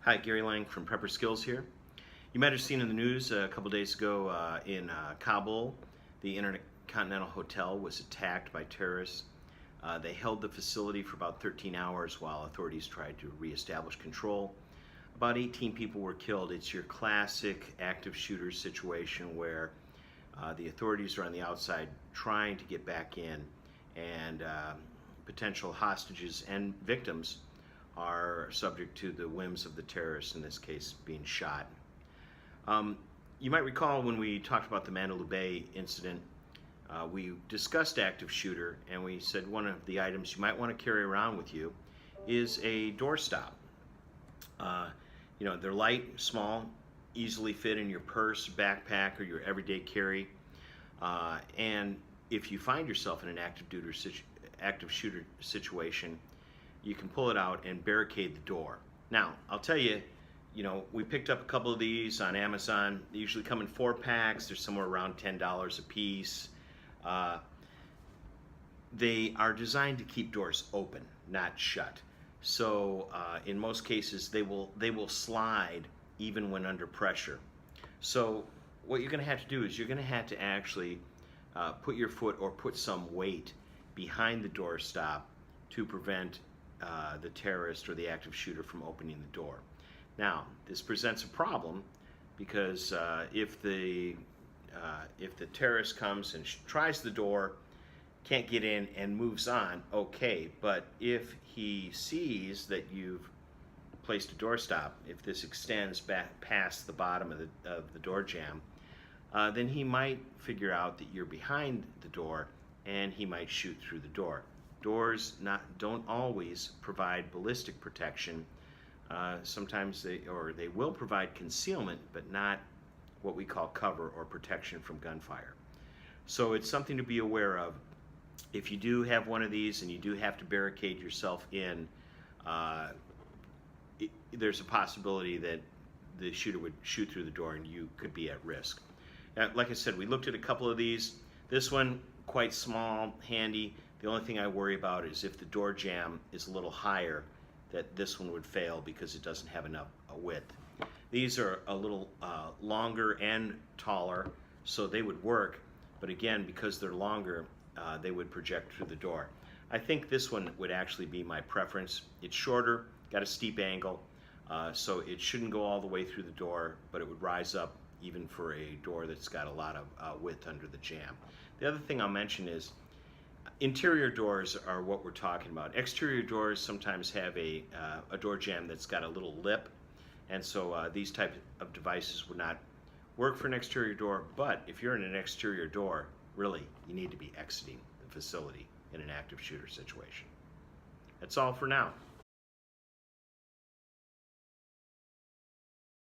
Hi, Gary Lang from Prepper Skills here. You might have seen in the news a couple days ago in Kabul, the Intercontinental Hotel was attacked by terrorists. They held the facility for about 13 hours while authorities tried to reestablish control. About 18 people were killed. It's your classic active shooter situation where the authorities are on the outside trying to get back in, and potential hostages and victims are subject to the whims of the terrorists, in this case being shot. You might recall when we talked about the Mandalay Bay incident, we discussed active shooter, and we said one of the items you might want to carry around with you is a doorstop. They're light, small, easily fit in your purse, backpack, or your everyday carry. And if you find yourself in an active shooter situation, you can pull it out and barricade the door. Now, I'll tell you, we picked up a couple of these on Amazon. They usually come in 4-packs. They're somewhere around $10 a piece. They are designed to keep doors open, not shut. So in most cases, they will slide even when under pressure. So what you're going to have to do is you're going to have to actually put your foot or put some weight behind the doorstop to prevent the terrorist or the active shooter from opening the door. Now, this presents a problem because if the terrorist comes and tries the door, can't get in and moves on, okay. But if he sees that you've placed a doorstop, if this extends back past the bottom of the door jamb, then he might figure out that you're behind the door and he might shoot through the door. Doors don't always provide ballistic protection. Sometimes they will provide concealment, but not what we call cover or protection from gunfire. So it's something to be aware of. If you do have one of these and you do have to barricade yourself in, there's a possibility that the shooter would shoot through the door and you could be at risk. Now, like I said, we looked at a couple of these. This one, quite small, handy. The only thing I worry about is if the door jamb is a little higher, that this one would fail because it doesn't have enough width. These are a little longer and taller, so they would work, but again, because they're longer, they would project through the door. I think this one would actually be my preference. It's shorter, got a steep angle, so it shouldn't go all the way through the door, but it would rise up even for a door that's got a lot of width under the jamb. The other thing I'll mention is interior doors are what we're talking about. Exterior doors sometimes have a door jamb that's got a little lip, and so these type of devices would not work for an exterior door. But if you're in an exterior door, really, you need to be exiting the facility in an active shooter situation. That's all for now.